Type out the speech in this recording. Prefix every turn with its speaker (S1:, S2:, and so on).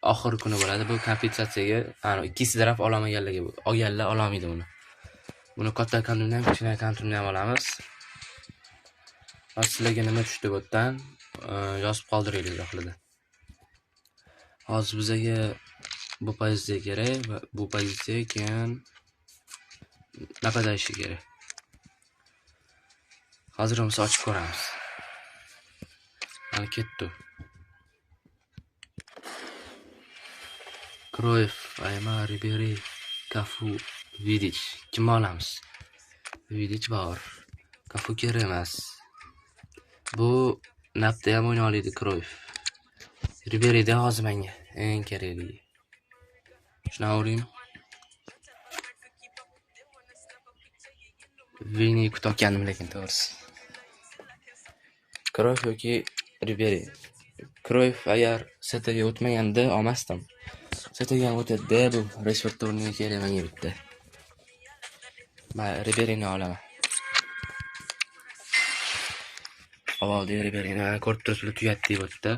S1: oxir kuni bo'ladi. Bu kompensatsiyaga, ikkisi taraf olganlar olmaydi buni. Buni katta kontumni ham, kichkina kontumni ham olamiz. Sizlarga nima tushdi bu yerdan? Yozib qoldiringlar daxlida. Hozir bizga bu pozitsiya kerak va bu pozitsiya keyin napadashi kerak. Hozir uni ochib ko'ramiz. Mana ketdi. Kroyf, Aymar, Ribery, Cafu, Vidic. Kim olamiz? Vidic bor. Cafu kerak emas. Bu napda ham o'yna oladi Kroyf. Ribery'da hozir menga eng kerakligi. Shuna o'ring. Vini kutayotgandim lekin to'g'risi. Kroyf yoki Ribery. Kroyf agar Setaga o'tmaganda olmasdim. Setaga o'tadi, bu Rashford o'rniga kerak menga bitta. Men Ribery'ni olaman. Avvalda Ribery'ni ko'rib turibsizlar, tuyatdi bu yerda.